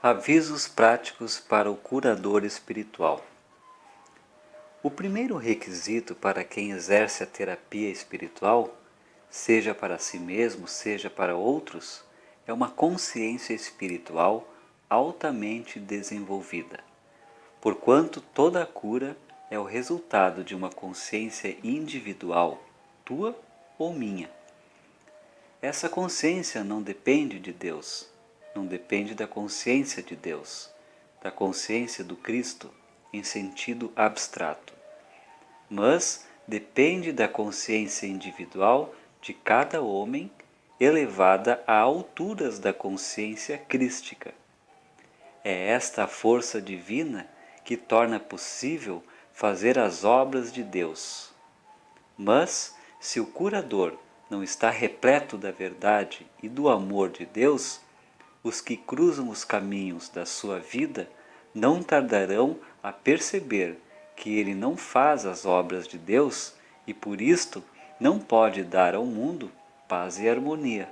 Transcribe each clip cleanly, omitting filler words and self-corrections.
Avisos práticos para o curador espiritual. O primeiro requisito para quem exerce a terapia espiritual, seja para si mesmo, seja para outros, é uma consciência espiritual altamente desenvolvida, porquanto toda a cura é o resultado de uma consciência individual, tua ou minha. Essa consciência não depende de Deus, não depende da consciência de Deus, da consciência do Cristo em sentido abstrato, mas depende da consciência individual de cada homem elevada a alturas da consciência crística. É esta a força divina que torna possível fazer as obras de Deus. Mas, se o curador não está repleto da verdade e do amor de Deus, os que cruzam os caminhos da sua vida não tardarão a perceber que ele não faz as obras de Deus e por isto não pode dar ao mundo paz e harmonia.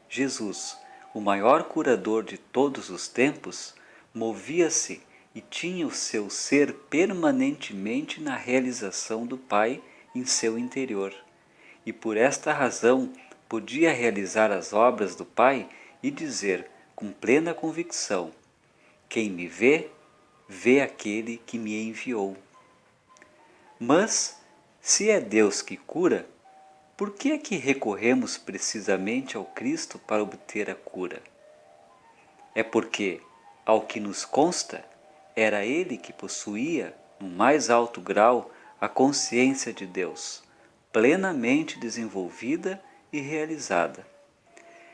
Jesus, o maior curador de todos os tempos, movia-se e tinha o seu ser permanentemente na realização do Pai em seu interior, e por esta razão podia realizar as obras do Pai e dizer com plena convicção: quem me vê, vê aquele que me enviou. Mas, se é Deus que cura, por que é que recorremos precisamente ao Cristo para obter a cura? É porque, ao que nos consta, era Ele que possuía, no mais alto grau, a consciência de Deus, plenamente desenvolvida e realizada.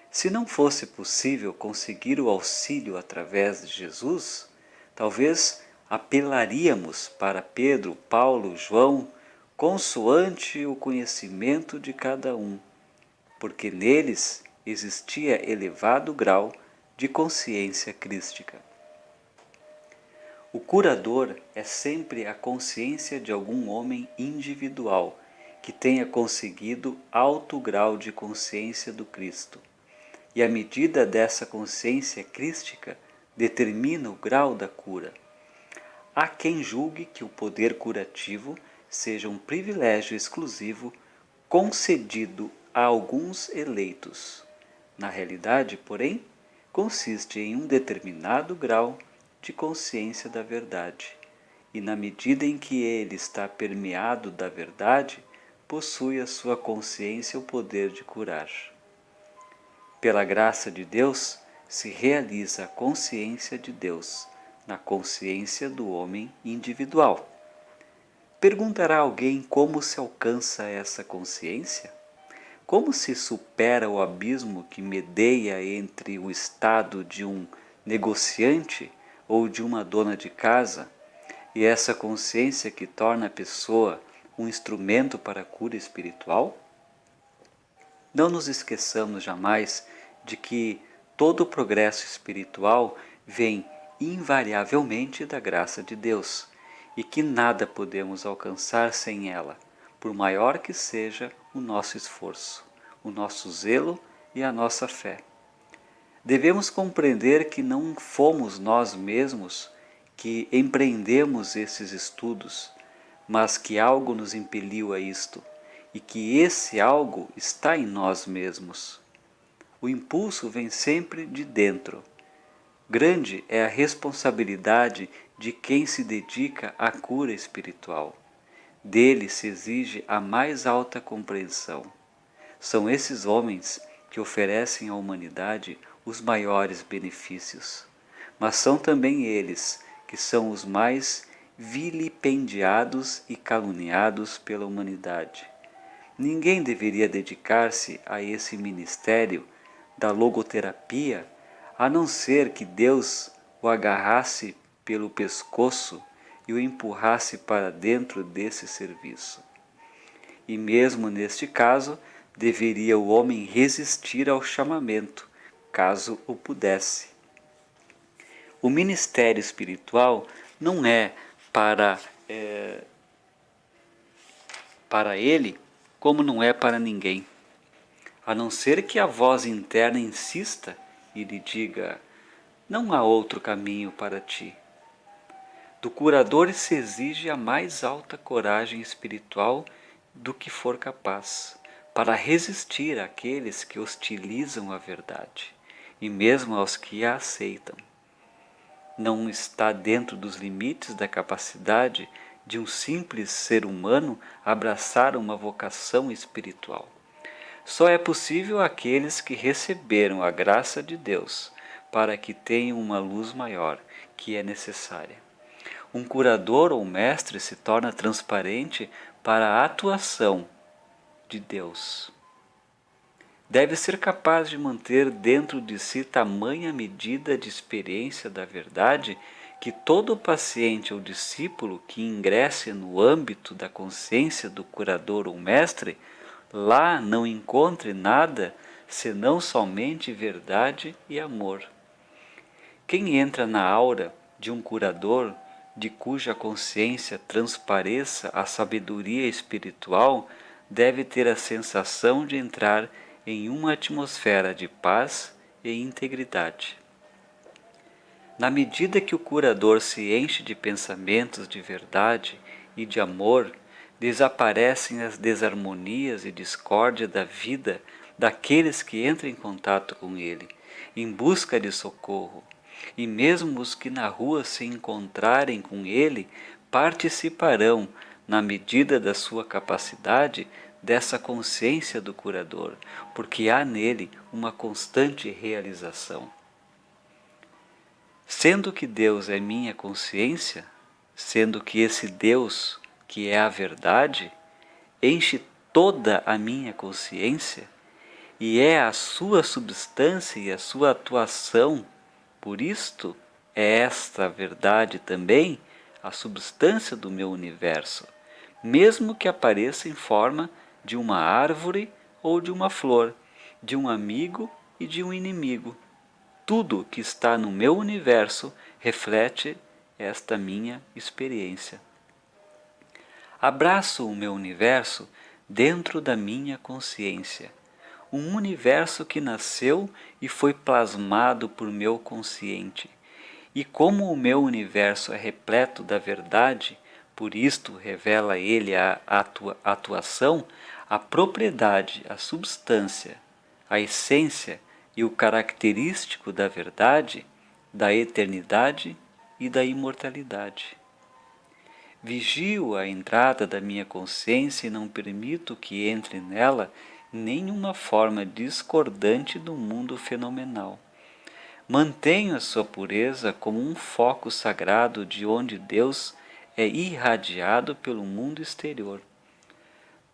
Se não fosse possível conseguir o auxílio através de Jesus, talvez apelaríamos para Pedro, Paulo, João, consoante o conhecimento de cada um, porque neles existia elevado grau de consciência crística. O curador é sempre a consciência de algum homem individual que tenha conseguido alto grau de consciência do Cristo. E a medida dessa consciência crística determina o grau da cura. Há quem julgue que o poder curativo seja um privilégio exclusivo concedido a alguns eleitos. Na realidade, porém, consiste em um determinado grau de consciência da verdade, e na medida em que ele está permeado da verdade, possui a sua consciência o poder de curar. Pela graça de Deus, se realiza a consciência de Deus na consciência do homem individual. Perguntará alguém como se alcança essa consciência? Como se supera o abismo que medeia entre o estado de um negociante ou de uma dona de casa e essa consciência que torna a pessoa um instrumento para a cura espiritual? Não nos esqueçamos jamais de que todo o progresso espiritual vem invariavelmente da graça de Deus e que nada podemos alcançar sem ela, por maior que seja o nosso esforço, o nosso zelo e a nossa fé. Devemos compreender que não fomos nós mesmos que empreendemos esses estudos, mas que algo nos impeliu a isto, e que esse algo está em nós mesmos. O impulso vem sempre de dentro. Grande é a responsabilidade de quem se dedica à cura espiritual. Dele se exige a mais alta compreensão. São esses homens que oferecem à humanidade os maiores benefícios, mas são também eles que são os mais vilipendiados e caluniados pela humanidade. Ninguém deveria dedicar-se a esse ministério da logoterapia, a não ser que Deus o agarrasse pelo pescoço e o empurrasse para dentro desse serviço. E mesmo neste caso, deveria o homem resistir ao chamamento, caso o pudesse. O ministério espiritual não é para ele como não é para ninguém, a não ser que a voz interna insista e lhe diga: Não há outro caminho para ti. Do curador se exige a mais alta coragem espiritual do que for capaz, para resistir àqueles que hostilizam a verdade, e mesmo aos que a aceitam. Não está dentro dos limites da capacidade de um simples ser humano abraçar uma vocação espiritual. Só é possível àqueles que receberam a graça de Deus, para que tenham uma luz maior, que é necessária. Um curador ou mestre se torna transparente para a atuação de Deus. Deve ser capaz de manter dentro de si tamanha medida de experiência da verdade que todo paciente ou discípulo que ingresse no âmbito da consciência do curador ou mestre, lá não encontre nada senão somente verdade e amor. Quem entra na aura de um curador, de cuja consciência transpareça a sabedoria espiritual, deve ter a sensação de entrar em uma atmosfera de paz e integridade. Na medida que o curador se enche de pensamentos de verdade e de amor, desaparecem as desarmonias e discórdia da vida daqueles que entram em contato com ele, em busca de socorro, e mesmo os que na rua se encontrarem com ele participarão, na medida da sua capacidade, dessa consciência do curador, porque há nele uma constante realização. Sendo que Deus é minha consciência, sendo que esse Deus, que é a verdade, enche toda a minha consciência, e é a sua substância e a sua atuação, por isto é esta verdade também a substância do meu universo, mesmo que apareça em forma de uma árvore ou de uma flor, de um amigo e de um inimigo. Tudo que está no meu universo reflete esta minha experiência. Abraço o meu universo dentro da minha consciência, um universo que nasceu e foi plasmado por meu consciente. E como o meu universo é repleto da verdade, por isto revela ele a atuação, a propriedade, a substância, a essência e o característico da verdade, da eternidade e da imortalidade. Vigio a entrada da minha consciência e não permito que entre nela nenhuma forma discordante do mundo fenomenal. Mantenho a sua pureza como um foco sagrado de onde Deus é irradiado pelo mundo exterior.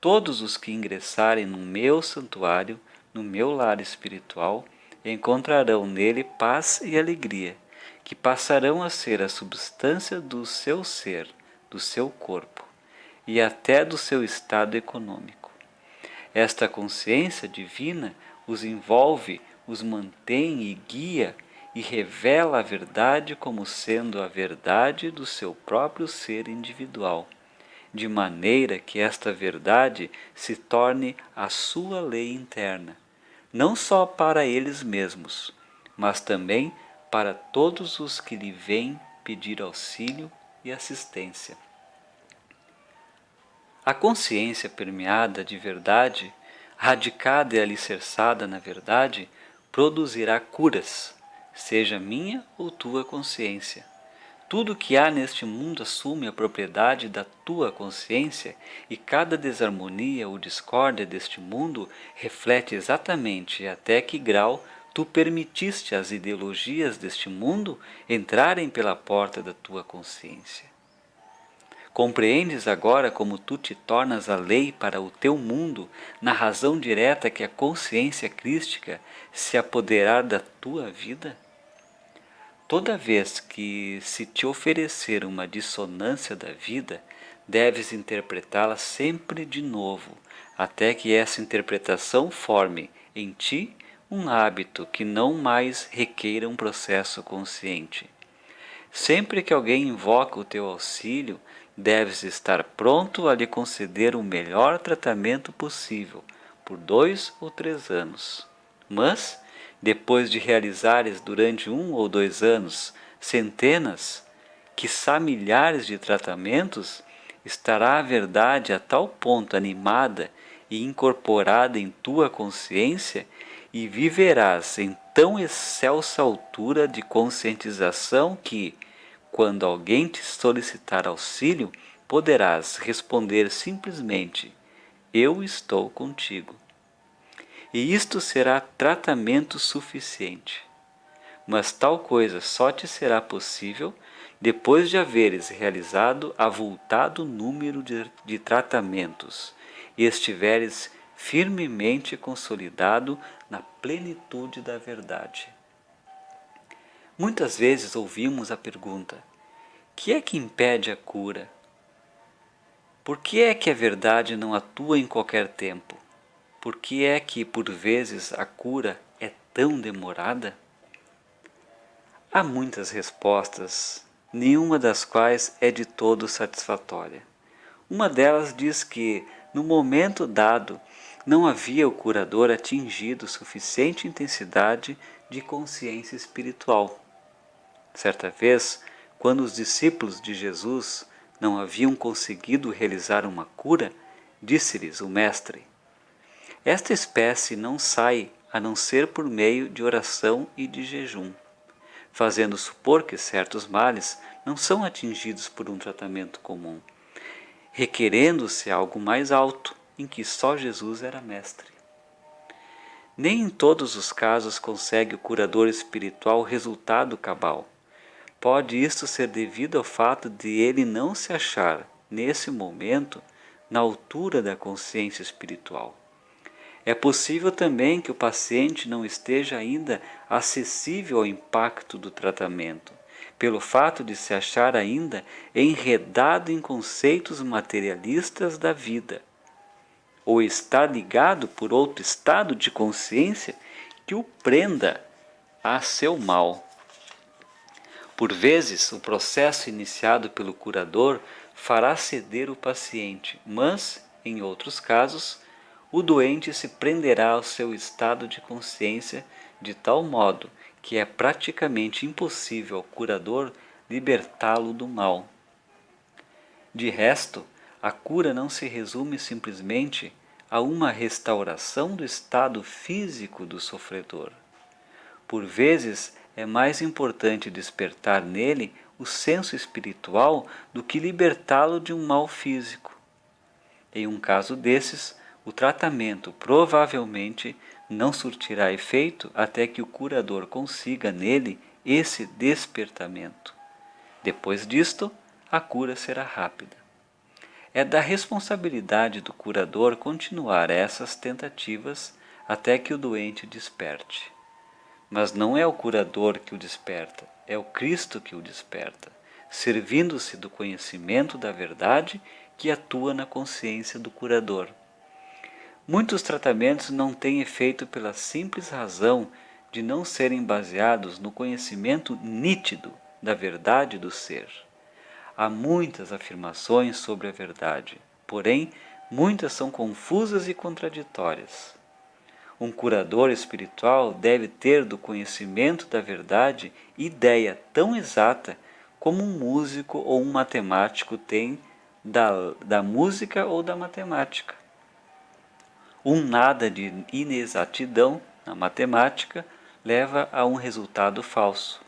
Todos os que ingressarem no meu santuário, no meu lar espiritual, encontrarão nele paz e alegria, que passarão a ser a substância do seu ser, do seu corpo e até do seu estado econômico. Esta consciência divina os envolve, os mantém e guia e revela a verdade como sendo a verdade do seu próprio ser individual, de maneira que esta verdade se torne a sua lei interna, não só para eles mesmos, mas também para todos os que lhe vêm pedir auxílio e assistência. A consciência permeada de verdade, radicada e alicerçada na verdade, produzirá curas, seja minha ou tua consciência. Tudo que há neste mundo assume a propriedade da tua consciência e cada desarmonia ou discórdia deste mundo reflete exatamente até que grau tu permitiste as ideologias deste mundo entrarem pela porta da tua consciência. Compreendes agora como tu te tornas a lei para o teu mundo, na razão direta que a consciência crística se apoderar da tua vida? Toda vez que se te oferecer uma dissonância da vida, deves interpretá-la sempre de novo, até que essa interpretação forme em ti um hábito que não mais requeira um processo consciente. Sempre que alguém invoca o teu auxílio, deves estar pronto a lhe conceder o melhor tratamento possível, por 2 ou 3 anos. Mas, depois de realizares durante 1 ou 2 anos centenas, quiçá milhares de tratamentos, estará a verdade a tal ponto animada e incorporada em tua consciência e viverás em tão excelsa altura de conscientização que, quando alguém te solicitar auxílio, poderás responder simplesmente: eu estou contigo. E isto será tratamento suficiente. Mas tal coisa só te será possível depois de haveres realizado avultado número de tratamentos e estiveres firmemente consolidado na plenitude da verdade. Muitas vezes ouvimos a pergunta: que é que impede a cura? Por que é que a verdade não atua em qualquer tempo? Por que é que, por vezes, a cura é tão demorada? Há muitas respostas, nenhuma das quais é de todo satisfatória. Uma delas diz que, no momento dado, não havia o curador atingido suficiente intensidade de consciência espiritual. Certa vez, quando os discípulos de Jesus não haviam conseguido realizar uma cura, disse-lhes o Mestre: esta espécie não sai a não ser por meio de oração e de jejum, fazendo supor que certos males não são atingidos por um tratamento comum, requerendo-se algo mais alto, em que só Jesus era mestre. Nem em todos os casos consegue o curador espiritual resultado cabal. Pode isto ser devido ao fato de ele não se achar, nesse momento, na altura da consciência espiritual. É possível também que o paciente não esteja ainda acessível ao impacto do tratamento, pelo fato de se achar ainda enredado em conceitos materialistas da vida, ou estar ligado por outro estado de consciência que o prenda a seu mal. Por vezes, o processo iniciado pelo curador fará ceder o paciente, mas, em outros casos, o doente se prenderá ao seu estado de consciência de tal modo que é praticamente impossível ao curador libertá-lo do mal. De resto, a cura não se resume simplesmente a uma restauração do estado físico do sofredor. Por vezes, é mais importante despertar nele o senso espiritual do que libertá-lo de um mal físico. Em um caso desses, o tratamento provavelmente não surtirá efeito até que o curador consiga nele esse despertamento. Depois disto, a cura será rápida. É da responsabilidade do curador continuar essas tentativas até que o doente desperte. Mas não é o curador que o desperta, é o Cristo que o desperta, servindo-se do conhecimento da verdade que atua na consciência do curador. Muitos tratamentos não têm efeito pela simples razão de não serem baseados no conhecimento nítido da verdade do ser. Há muitas afirmações sobre a verdade, porém, muitas são confusas e contraditórias. Um curador espiritual deve ter do conhecimento da verdade ideia tão exata como um músico ou um matemático tem da música ou da matemática. Um nada de inexatidão na matemática leva a um resultado falso.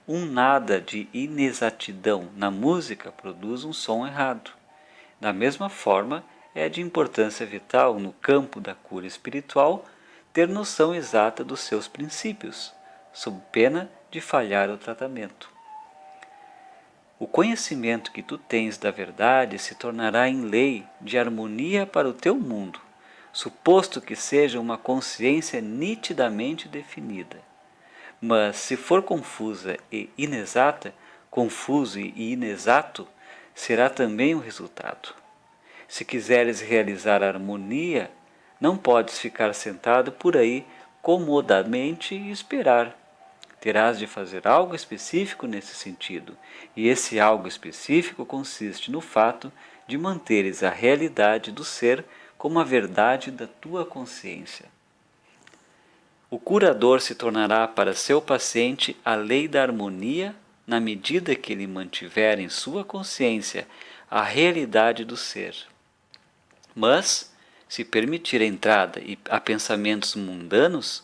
Um nada de inexatidão na música produz um som errado. Da mesma forma, é de importância vital no campo da cura espiritual ter noção exata dos seus princípios, sob pena de falhar o tratamento. O conhecimento que tu tens da verdade se tornará em lei de harmonia para o teu mundo, suposto que seja uma consciência nitidamente definida. Mas se for confusa e inexata, confuso e inexato, será também o resultado. Se quiseres realizar a harmonia, não podes ficar sentado por aí comodamente e esperar. Terás de fazer algo específico nesse sentido, e esse algo específico consiste no fato de manteres a realidade do ser como a verdade da tua consciência. O curador se tornará para seu paciente a lei da harmonia na medida que ele mantiver em sua consciência a realidade do ser. Mas, se permitir a entrada a pensamentos mundanos,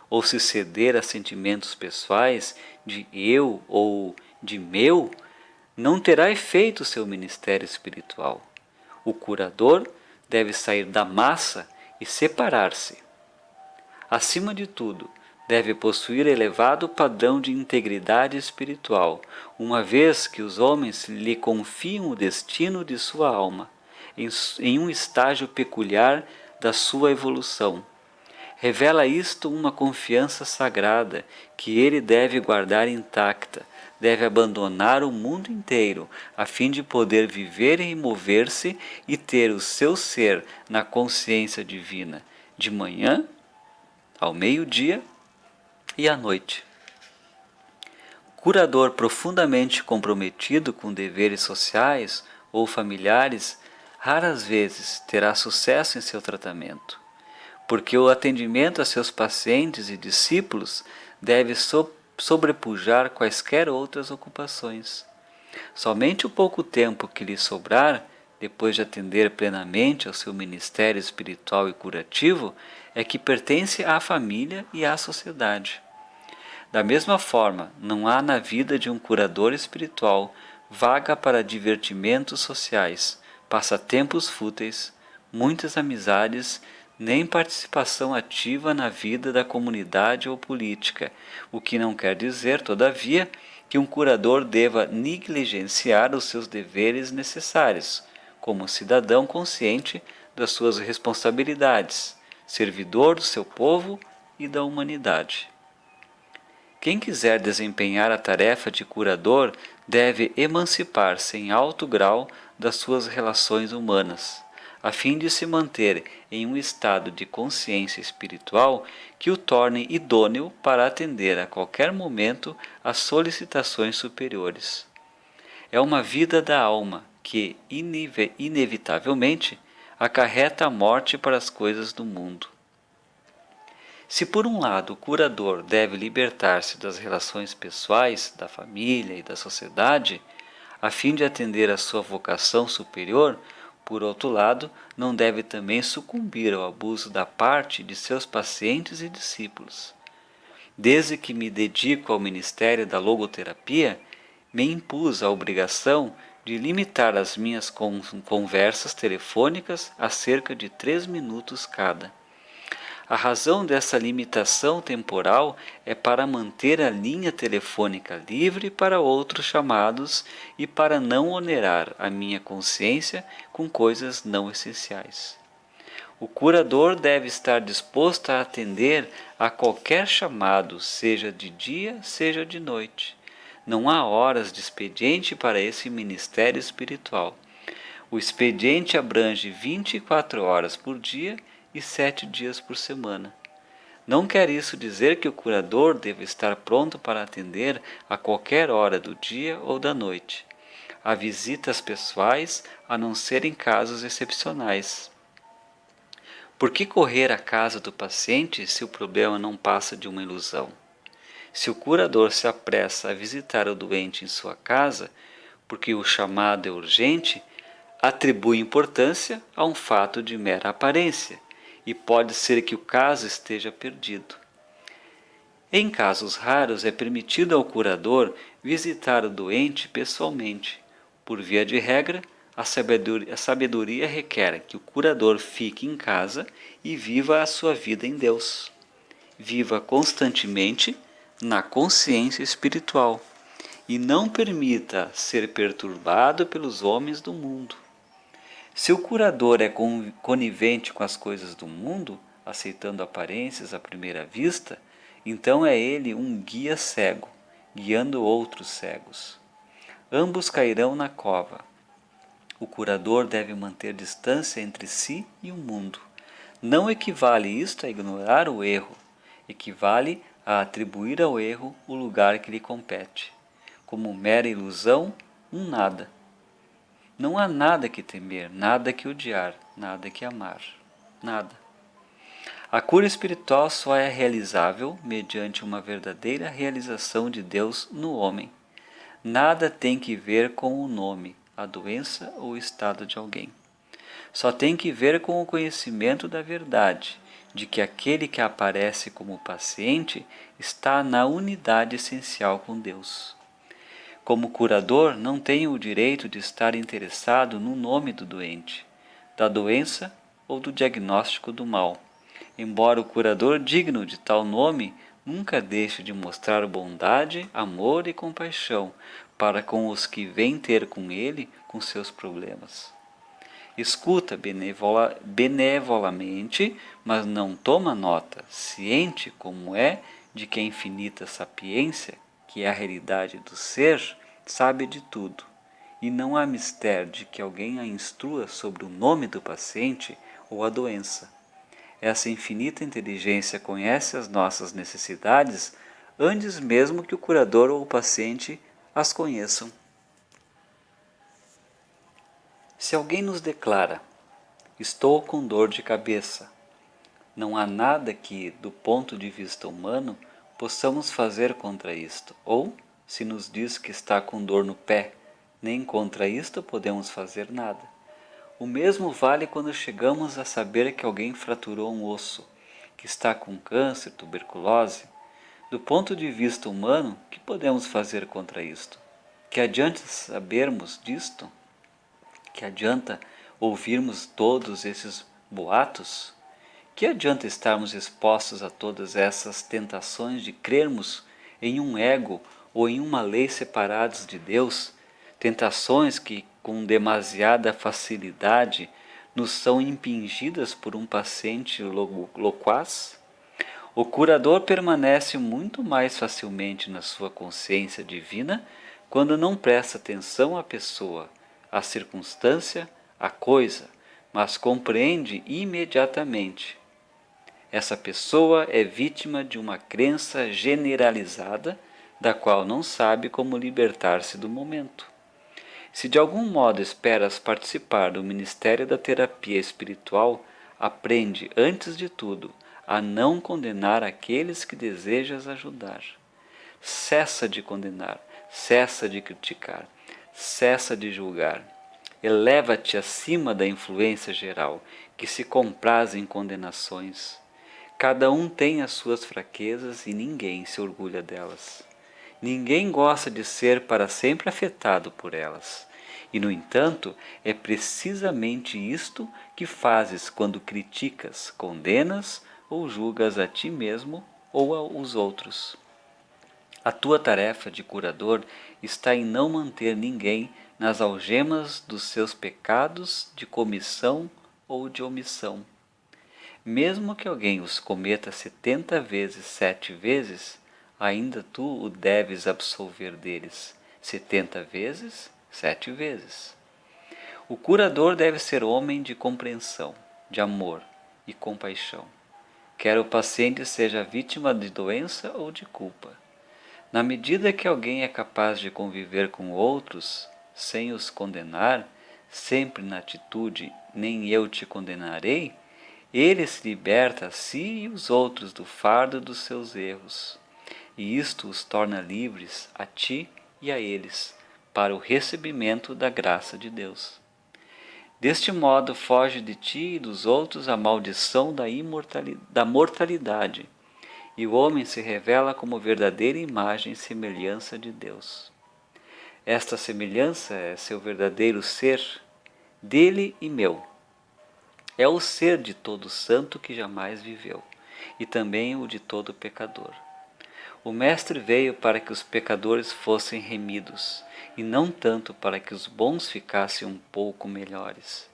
ou se ceder a sentimentos pessoais de eu ou de meu, não terá efeito seu ministério espiritual. O curador deve sair da massa e separar-se. Acima de tudo, deve possuir elevado padrão de integridade espiritual, uma vez que os homens lhe confiam o destino de sua alma, em um estágio peculiar da sua evolução. Revela isto uma confiança sagrada que ele deve guardar intacta, deve abandonar o mundo inteiro, a fim de poder viver e mover-se e ter o seu ser na consciência divina, de manhã, ao meio-dia e à noite. Curador profundamente comprometido com deveres sociais ou familiares, raras vezes terá sucesso em seu tratamento, porque o atendimento a seus pacientes e discípulos deve sobrepujar quaisquer outras ocupações. Somente o pouco tempo que lhe sobrar, depois de atender plenamente ao seu ministério espiritual e curativo, é que pertence à família e à sociedade. Da mesma forma, não há na vida de um curador espiritual vaga para divertimentos sociais, passatempos fúteis, muitas amizades, nem participação ativa na vida da comunidade ou política, o que não quer dizer, todavia, que um curador deva negligenciar os seus deveres necessários, como cidadão consciente das suas responsabilidades, servidor do seu povo e da humanidade. Quem quiser desempenhar a tarefa de curador deve emancipar-se em alto grau das suas relações humanas, a fim de se manter em um estado de consciência espiritual que o torne idôneo para atender a qualquer momento às solicitações superiores. É uma vida da alma que, inevitavelmente, acarreta a morte para as coisas do mundo. Se por um lado o curador deve libertar-se das relações pessoais, da família e da sociedade, a fim de atender à sua vocação superior, por outro lado, não deve também sucumbir ao abuso da parte de seus pacientes e discípulos. Desde que me dedico ao ministério da logoterapia, me impus a obrigação de limitar as minhas conversas telefônicas a cerca de 3 minutos cada. A razão dessa limitação temporal é para manter a linha telefônica livre para outros chamados e para não onerar a minha consciência com coisas não essenciais. O curador deve estar disposto a atender a qualquer chamado, seja de dia, seja de noite. Não há horas de expediente para esse ministério espiritual. O expediente abrange 24 horas por dia e 7 dias por semana. Não quer isso dizer que o curador deve estar pronto para atender a qualquer hora do dia ou da noite. Há visitas pessoais, a não ser em casos excepcionais. Por que correr à casa do paciente se o problema não passa de uma ilusão? Se o curador se apressa a visitar o doente em sua casa, porque o chamado é urgente, atribui importância a um fato de mera aparência, e pode ser que o caso esteja perdido. Em casos raros, é permitido ao curador visitar o doente pessoalmente. Por via de regra, a sabedoria requer que o curador fique em casa e viva a sua vida em Deus. Viva constantemente na consciência espiritual e não permita ser perturbado pelos homens do mundo. Se o curador é conivente com as coisas do mundo, aceitando aparências à primeira vista, então é ele um guia cego, guiando outros cegos. Ambos cairão na cova. O curador deve manter distância entre si e o mundo. Não equivale isto a ignorar o erro, equivale a atribuir ao erro o lugar que lhe compete. Como mera ilusão, um nada. Não há nada que temer, nada que odiar, nada que amar. Nada. A cura espiritual só é realizável mediante uma verdadeira realização de Deus no homem. Nada tem que ver com o nome, a doença ou o estado de alguém. Só tem que ver com o conhecimento da verdade, de que aquele que aparece como paciente está na unidade essencial com Deus. Como curador, não tenho o direito de estar interessado no nome do doente, da doença ou do diagnóstico do mal, embora o curador digno de tal nome nunca deixe de mostrar bondade, amor e compaixão para com os que vêm ter com ele com seus problemas. Escuta benevolamente, mas não toma nota, ciente como é de que a infinita sapiência, que é a realidade do ser, sabe de tudo, e não há mistério de que alguém a instrua sobre o nome do paciente ou a doença. Essa infinita inteligência conhece as nossas necessidades antes mesmo que o curador ou o paciente as conheçam. Se alguém nos declara: estou com dor de cabeça, não há nada que, do ponto de vista humano, possamos fazer contra isto. Ou, se nos diz que está com dor no pé, nem contra isto podemos fazer nada. O mesmo vale quando chegamos a saber que alguém fraturou um osso, que está com câncer, tuberculose. Do ponto de vista humano, o que podemos fazer contra isto? Que adianta sabermos disto? Que adianta ouvirmos todos esses boatos? Que adianta estarmos expostos a todas essas tentações de crermos em um ego ou em uma lei separados de Deus? Tentações que, com demasiada facilidade, nos são impingidas por um paciente loquaz? O curador permanece muito mais facilmente na sua consciência divina quando não presta atenção à pessoa, à circunstância, à coisa, mas compreende imediatamente. Essa pessoa é vítima de uma crença generalizada da qual não sabe como libertar-se do momento. Se de algum modo esperas participar do ministério da terapia espiritual, aprende, antes de tudo, a não condenar aqueles que desejas ajudar. Cessa de condenar, cessa de criticar, cessa de julgar. Eleva-te acima da influência geral, que se compraz em condenações. Cada um tem as suas fraquezas e ninguém se orgulha delas. Ninguém gosta de ser para sempre afetado por elas. E, no entanto, é precisamente isto que fazes quando criticas, condenas ou julgas a ti mesmo ou aos outros. A tua tarefa de curador está em não manter ninguém nas algemas dos seus pecados de comissão ou de omissão. Mesmo que alguém os cometa 70 vezes 7 vezes, ainda tu o deves absolver deles 70 vezes 7 vezes. O curador deve ser homem de compreensão, de amor e compaixão, quer o paciente seja vítima de doença ou de culpa. Na medida que alguém é capaz de conviver com outros, sem os condenar, sempre na atitude nem eu te condenarei, ele se liberta a si e os outros do fardo dos seus erros, e isto os torna livres a ti e a eles, para o recebimento da graça de Deus. Deste modo foge de ti e dos outros a maldição da mortalidade, e o homem se revela como verdadeira imagem e semelhança de Deus. Esta semelhança é seu verdadeiro ser, dele e meu. É o ser de todo santo que jamais viveu, e também o de todo pecador. O Mestre veio para que os pecadores fossem remidos, e não tanto para que os bons ficassem um pouco melhores.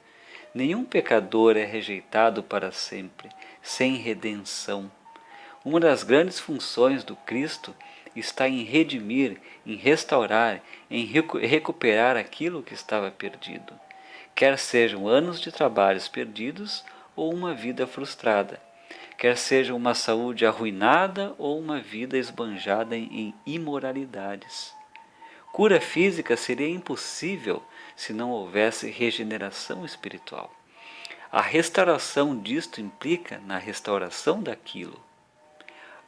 Nenhum pecador é rejeitado para sempre, sem redenção. Uma das grandes funções do Cristo está em redimir, em restaurar, em recuperar aquilo que estava perdido. Quer sejam anos de trabalhos perdidos ou uma vida frustrada, quer seja uma saúde arruinada ou uma vida esbanjada em imoralidades. Cura física seria impossível se não houvesse regeneração espiritual. A restauração disto implica na restauração daquilo.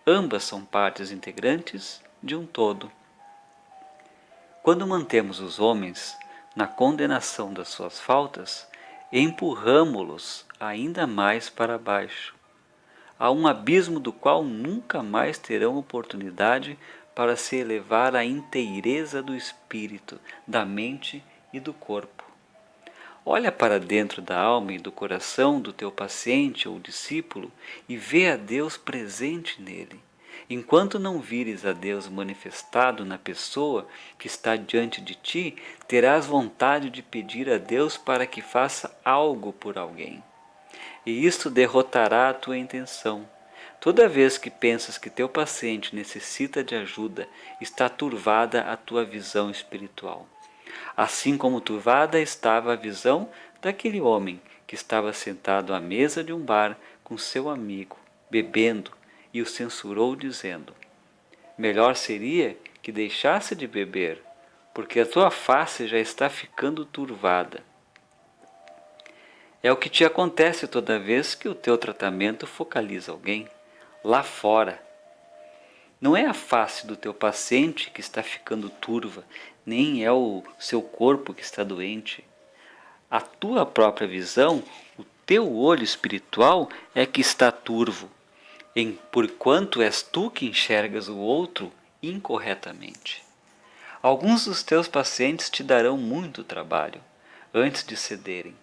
Ambas são partes integrantes de um todo. Quando mantemos os homens na condenação das suas faltas, empurramo-los ainda mais para baixo, a um abismo do qual nunca mais terão oportunidade para se elevar à inteireza do espírito, da mente e do corpo. Olha para dentro da alma e do coração do teu paciente ou discípulo e vê a Deus presente nele. Enquanto não vires a Deus manifestado na pessoa que está diante de ti, terás vontade de pedir a Deus para que faça algo por alguém. E isto derrotará a tua intenção. Toda vez que pensas que teu paciente necessita de ajuda, está turvada a tua visão espiritual. Assim como turvada estava a visão daquele homem que estava sentado à mesa de um bar com seu amigo, bebendo, e o censurou dizendo: melhor seria que deixasse de beber, porque a tua face já está ficando turvada. É o que te acontece toda vez que o teu tratamento focaliza alguém lá fora. Não é a face do teu paciente que está ficando turva, nem é o seu corpo que está doente. A tua própria visão, o teu olho espiritual é que está turvo, porquanto és tu que enxergas o outro incorretamente. Alguns dos teus pacientes te darão muito trabalho antes de cederem.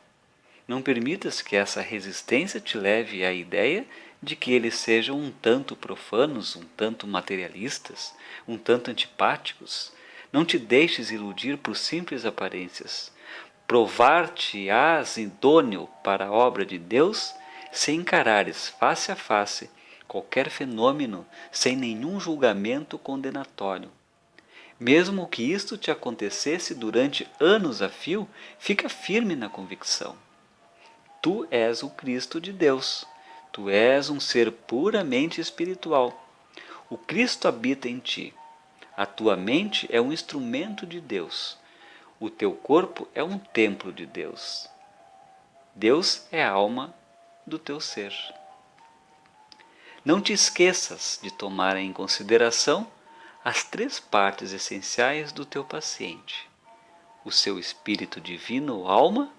Não permitas que essa resistência te leve à ideia de que eles sejam um tanto profanos, um tanto materialistas, um tanto antipáticos. Não te deixes iludir por simples aparências. Provar-te-ás idôneo para a obra de Deus se encarares face a face qualquer fenômeno sem nenhum julgamento condenatório. Mesmo que isto te acontecesse durante anos a fio, fica firme na convicção. Tu és o Cristo de Deus. Tu és um ser puramente espiritual. O Cristo habita em ti. A tua mente é um instrumento de Deus. O teu corpo é um templo de Deus. Deus é a alma do teu ser. Não te esqueças de tomar em consideração as três partes essenciais do teu paciente: o seu espírito divino ou alma,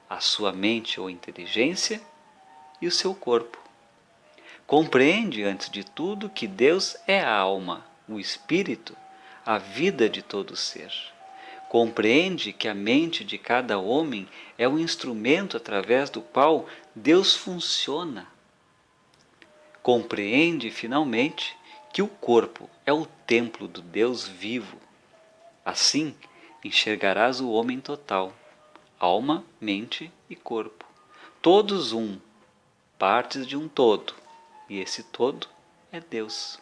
a sua mente ou inteligência e o seu corpo. Compreende, antes de tudo, que Deus é a alma, o espírito, a vida de todo ser. Compreende que a mente de cada homem é o instrumento através do qual Deus funciona. Compreende, finalmente, que o corpo é o templo do Deus vivo. Assim, enxergarás o homem total, alma, mente e corpo, todos um, partes de um todo, e esse todo é Deus.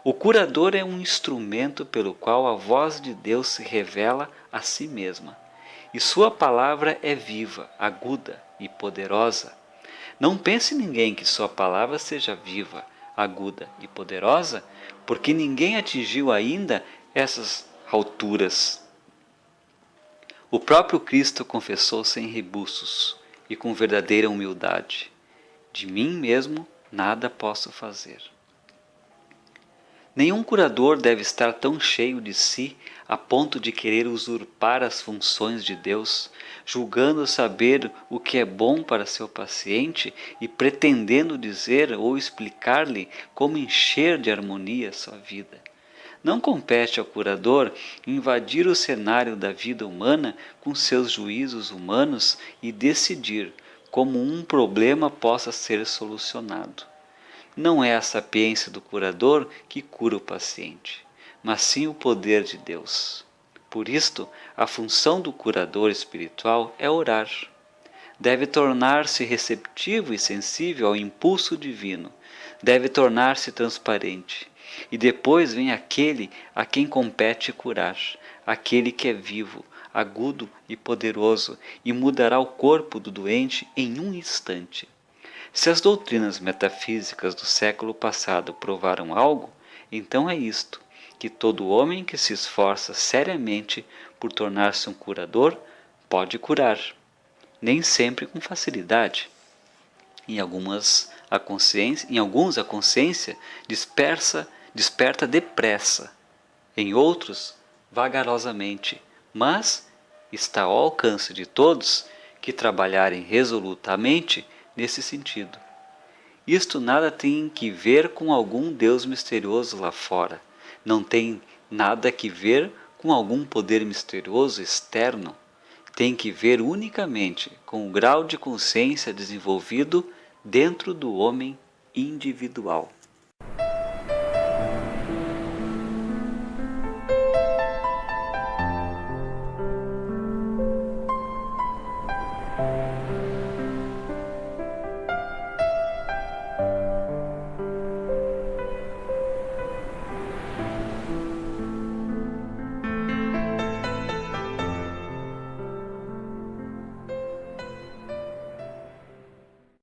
O curador é um instrumento pelo qual a voz de Deus se revela a si mesma, e sua palavra é viva, aguda e poderosa. Não pense ninguém que sua palavra seja viva, aguda e poderosa, porque ninguém atingiu ainda essas alturas. O próprio Cristo confessou sem rebuços e com verdadeira humildade: de mim mesmo nada posso fazer. Nenhum curador deve estar tão cheio de si a ponto de querer usurpar as funções de Deus, julgando saber o que é bom para seu paciente e pretendendo dizer ou explicar-lhe como encher de harmonia sua vida. Não compete ao curador invadir o cenário da vida humana com seus juízos humanos e decidir como um problema possa ser solucionado. Não é a sapiência do curador que cura o paciente, mas sim o poder de Deus. Por isto, a função do curador espiritual é orar. Deve tornar-se receptivo e sensível ao impulso divino. Deve tornar-se transparente. E depois vem aquele a quem compete curar, aquele que é vivo, agudo e poderoso, e mudará o corpo do doente em um instante. Se as doutrinas metafísicas do século passado provaram algo, então é isto, que todo homem que se esforça seriamente por tornar-se um curador pode curar. nem sempre com facilidade. Em alguns a consciência desperta depressa, em outros vagarosamente, mas está ao alcance de todos que trabalharem resolutamente nesse sentido. Isto nada tem que ver com algum Deus misterioso lá fora, não tem nada que ver com algum poder misterioso externo, tem que ver unicamente com o grau de consciência desenvolvido dentro do homem individual.